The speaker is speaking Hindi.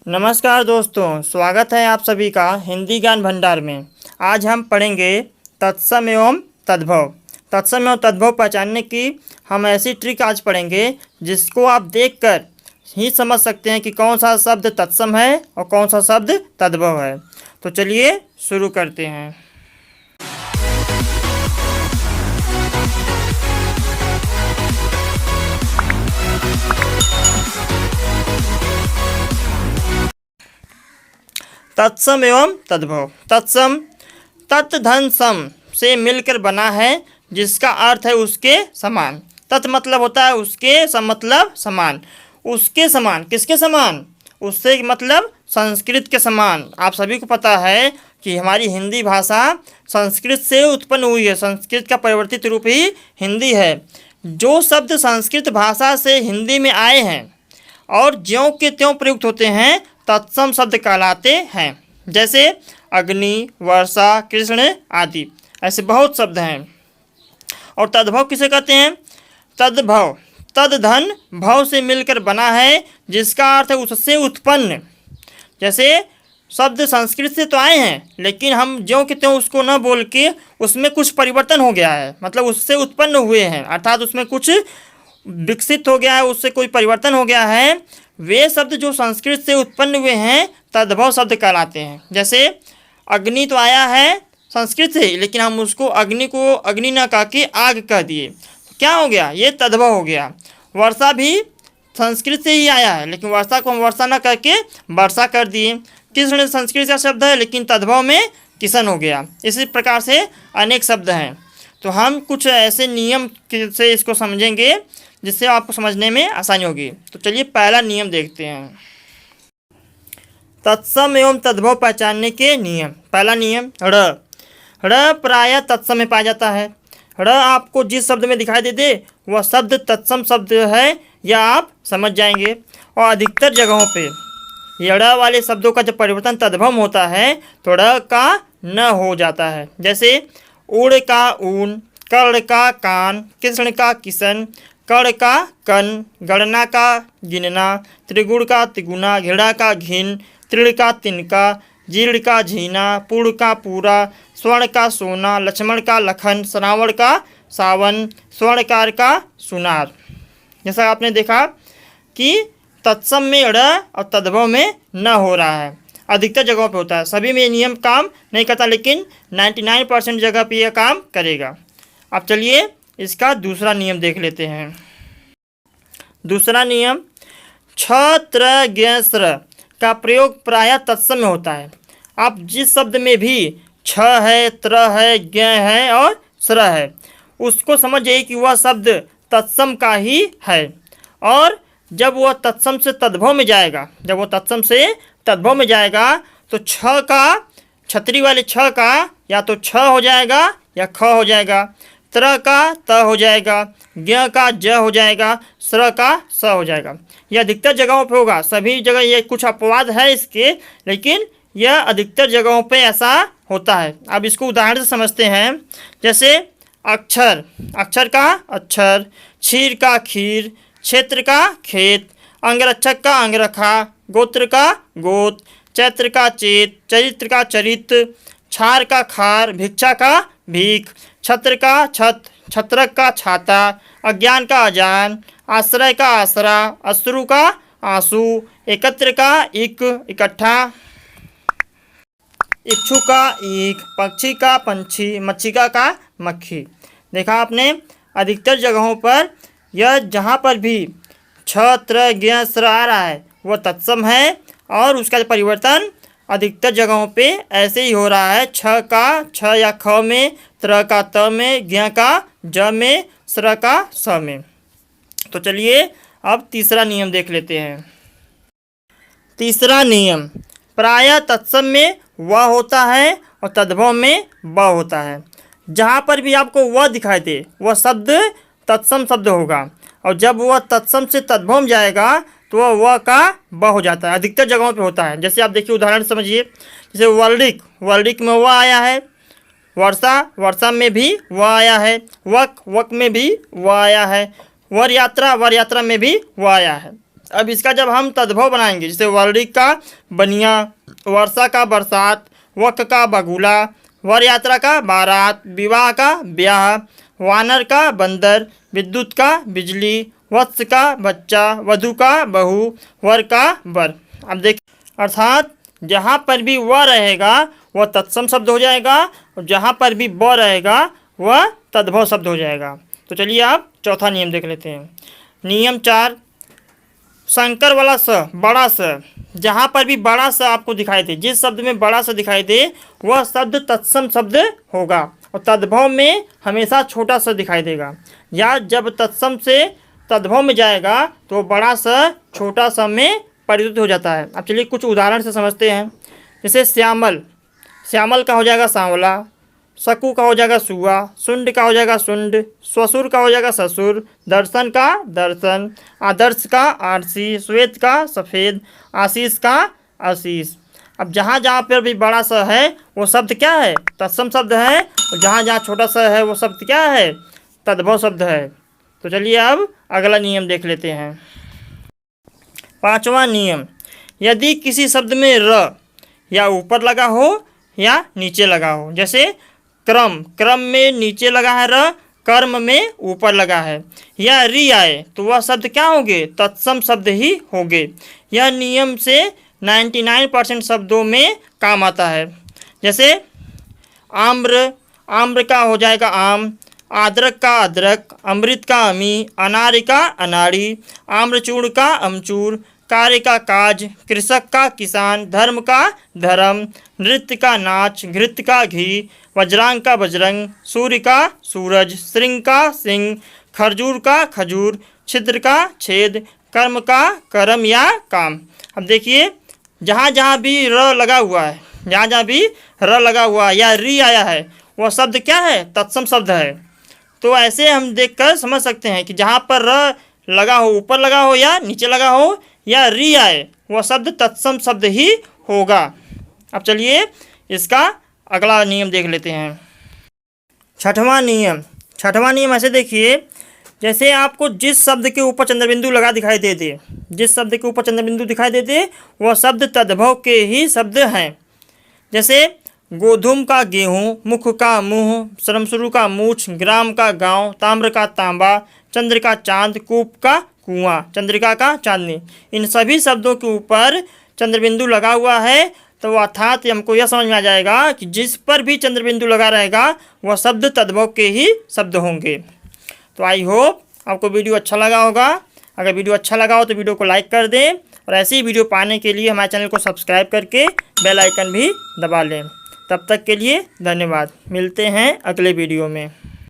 नमस्कार दोस्तों, स्वागत है आप सभी का हिंदी ज्ञान भंडार में। आज हम पढ़ेंगे तत्सम एवं तद्भव। तत्सम एवं तद्भव पहचानने की हम ऐसी ट्रिक आज पढ़ेंगे जिसको आप देखकर ही समझ सकते हैं कि कौन सा शब्द तत्सम है और कौन सा शब्द तद्भव है। तो चलिए शुरू करते हैं। तत्सम एवं तद्भव। तत्सम तत् धन सम से मिलकर बना है, जिसका अर्थ है उसके समान। तत् मतलब होता है उसके, सम मतलब समान। उसके समान किसके समान? उससे मतलब संस्कृत के समान। आप सभी को पता है कि हमारी हिंदी भाषा संस्कृत से उत्पन्न हुई है। संस्कृत का परिवर्तित रूप ही हिंदी है। जो शब्द संस्कृत भाषा से हिंदी में आए हैं और ज्यों के त्यों प्रयुक्त होते हैं, तत्सम शब्द कहलाते हैं। जैसे अग्नि, वर्षा, कृष्ण आदि, ऐसे बहुत शब्द हैं। और तद्भव किसे कहते हैं? तद्भव तद धन भव से मिलकर बना है, जिसका अर्थ है उससे उत्पन्न। जैसे शब्द संस्कृत से तो आए हैं, लेकिन हम ज्यों के त्यों उसको न बोल के उसमें कुछ परिवर्तन हो गया है, मतलब उससे उत्पन्न हुए हैं, अर्थात उसमें कुछ विकसित हो गया है, उससे कोई परिवर्तन हो गया है। वे शब्द जो संस्कृत से उत्पन्न हुए हैं तद्भव शब्द कहलाते हैं। जैसे अग्नि तो आया है संस्कृत से, लेकिन हम उसको अग्नि को अग्नि न कह के आग कह दिए, तो क्या हो गया? ये तद्भव हो गया। वर्षा भी संस्कृत से ही आया है, लेकिन वर्षा को हम वर्षा न कह के वर्षा कर दिए। कृष्ण संस्कृत का शब्द है, लेकिन तद्भव में किशन हो गया। इसी प्रकार से अनेक शब्द हैं। तो हम कुछ ऐसे नियम से इसको समझेंगे जिससे आपको समझने में आसानी होगी। तो चलिए पहला नियम देखते हैं, तत्सम एवं तद्भव पहचानने के नियम। पहला नियम, ड़ प्रायः तत्सम में पाया जाता है। ड़ आपको जिस शब्द में दिखाई दे दे वह शब्द तत्सम शब्द है, यह आप समझ जाएंगे। और अधिकतर जगहों पे ये ड़ वाले शब्दों का जब परिवर्तन तद्भव होता है तो ड़ का न हो जाता है। जैसे उड़ का ऊन, कर्ण का कान, कृष्ण का किशन, कर्ण का कन, गणना का गिनना, त्रिगुण का तिगुना, घृणा का घिन, तृण का तिनका, जीर्ण का झीना, पूर्ण का पूरा, स्वर्ण का सोना, लक्ष्मण का लखन, श्रावण का सावन, स्वर्णकार का सुनार। जैसा आपने देखा कि तत्सम में ड़ और तद्भव में न हो रहा है। अधिकतर जगहों पे होता है, सभी में ये नियम काम नहीं करता, लेकिन 99% जगह पे यह काम करेगा। अब चलिए इसका दूसरा नियम देख लेते हैं। दूसरा नियम, छ त्र ज्ञ स्र का प्रयोग प्रायः तत्सम में होता है। आप जिस शब्द में भी छ है, त्र है, ज्ञ है और स्र है, उसको समझ जाइए कि वह शब्द तत्सम का ही है। और जब वह तत्सम से तद्भव में जाएगा, तो छ का, छतरी वाले छ का या तो छ हो जाएगा या ख हो जाएगा, त्र का त हो जाएगा, ज्ञ का ज हो जाएगा, स्र का स हो जाएगा। यह अधिकतर जगहों पे होगा। सभी जगह ये कुछ अपवाद है इसके, लेकिन यह अधिकतर जगहों पे ऐसा होता है। अब इसको उदाहरण से समझते हैं। जैसे अक्षर, अक्षर का अक्षर, क्षीर का खीर, क्षेत्र का खेत, अंगरक्षक का अंगरखा, गोत्र का गोत, चैत्र का चेत, चरित्र का चरित्र, क्षार का खार, भिक्षा का भीख, छत्र का छत, छत्रक का छाता, अज्ञान का अजान, आश्रय का आसरा, अश्रु का आंसू, एकत्र का इक इकट्ठा, इच्छु का ईख, पक्षी का पंछी, मक्षिका का मक्खी। देखा आपने, अधिकतर जगहों पर यह जहाँ पर भी छ त्र ज्ञ स्र आ रहा है वह तत्सम है, और उसका परिवर्तन अधिकतर जगहों पे ऐसे ही हो रहा है। छ का छ या ख में, त्र का त में, ज्ञ का ज में, स्र का स में। तो चलिए अब तीसरा नियम देख लेते हैं। तीसरा नियम, प्रायः तत्सम में व होता है और तद्भव में ब होता है। जहाँ पर भी आपको व दिखाई दे वह शब्द तत्सम शब्द होगा, और जब वह तत्सम से तद्भव में जाएगा तो वह व का ब हो जाता है। अधिकतर जगहों पे होता है। जैसे आप देखिए, उदाहरण समझिए। जैसे वर्णिक, वर्णिक में व आया है, वर्षा, वर्षा में भी व आया है, वक, वक में भी व आया है, वर यात्रा, वर यात्रा में भी व आया है। अब इसका जब हम तद्भव बनाएंगे, जैसे वर्णिक का बनिया, वर्षा का बरसात, वक का बगुला, वर यात्रा का बारात, विवाह का ब्याह, वानर का बंदर, विद्युत का बिजली, वत्स का बच्चा, वधु का बहू, वर का वर। अब देखिए, अर्थात जहाँ पर भी व रहेगा वह तत्सम शब्द हो जाएगा और जहाँ पर भी ब रहेगा वह तद्भव शब्द हो जाएगा। तो चलिए आप चौथा नियम देख लेते हैं। नियम 4, शंकर वाला स, बड़ा स, जहाँ पर भी बड़ा स आपको दिखाई दे, जिस शब्द में बड़ा स दिखाई दे वह शब्द तत्सम शब्द होगा और तद्भव में हमेशा छोटा स दिखाई देगा। या जब तत्सम से तद्भव में जाएगा तो बड़ा स छोटा स में परिवर्तित हो जाता है। अब चलिए कुछ उदाहरण से समझते हैं। जैसे श्यामल, श्यामल का हो जाएगा सांवला, सकू का हो जाएगा सुआ, सुंड का हो जाएगा सुंड, स्वसुर का हो जाएगा ससुर, दर्शन का दर्शन, आदर्श का आरसी, श्वेत का सफ़ेद, आशीष का आशीष। अब जहाँ जहाँ पर भी बड़ा सा है वो शब्द क्या है? तत्सम शब्द है और जहाँ जहाँ छोटा सा है वो शब्द क्या है? तद्भव शब्द है। तो चलिए अब अगला नियम देख लेते हैं। 5वां नियम, यदि किसी शब्द में र या ऊपर लगा हो या नीचे लगा हो, जैसे क्रम, क्रम में नीचे लगा है र, कर्म में ऊपर लगा है, या री आए तो वह शब्द क्या होंगे? तत्सम शब्द ही होंगे। यह नियम से 99% शब्दों में काम आता है। जैसे आम्र, आम्र का हो जाएगा आम, अदरक का अदरक, अमृत का अमी, अनार का अनाड़ी, आम्रचूर्ण का अमचूर, कार्य का काज, कृषक का किसान, धर्म का धर्म, नृत्य का नाच, घृत का घी, वज्रांग का बजरंग, सूर्य का सूरज, श्रृंग का सिंह, खरजूर का खजूर, छिद्र का छेद, कर्म का कर्म या काम। अब देखिए, जहाँ जहाँ भी र लगा हुआ है, जहाँ जहाँ भी र लगा हुआ है या री आया है वह शब्द क्या है? तत्सम शब्द है। तो ऐसे हम देखकर समझ सकते हैं कि जहाँ पर र लगा हो, ऊपर लगा हो या नीचे लगा हो या री आए वह शब्द तत्सम शब्द ही होगा। अब चलिए इसका अगला नियम देख लेते हैं। 6वां नियम, 6वां नियम ऐसे देखिए, जैसे आपको जिस शब्द के ऊपर चंद्रबिंदु लगा दिखाई दे दे, जिस शब्द के ऊपर चंद्रबिंदु दिखाई दे दे वह शब्द तद्भव के ही शब्द हैं। जैसे गोधूम का गेहूँ, मुख का मुँह, श्रमशुरु का मूछ, ग्राम का गांव, ताम्र का तांबा, चंद्र का चांद, कूप का कुआं, चंद्रिका का चांदनी। इन सभी शब्दों के ऊपर चंद्रबिंदु लगा हुआ है तो अर्थात हमको यह समझ में आ जाएगा कि जिस पर भी चंद्रबिंदु लगा रहेगा वह शब्द तद्भव के ही शब्द होंगे। तो आई होप आपको वीडियो अच्छा लगा होगा। अगर वीडियो अच्छा लगा हो तो वीडियो को लाइक कर दें और ऐसी ही वीडियो पाने के लिए हमारे चैनल को सब्सक्राइब करके बेल आइकन भी दबा लें। तब तक के लिए धन्यवाद। मिलते हैं अगले वीडियो में।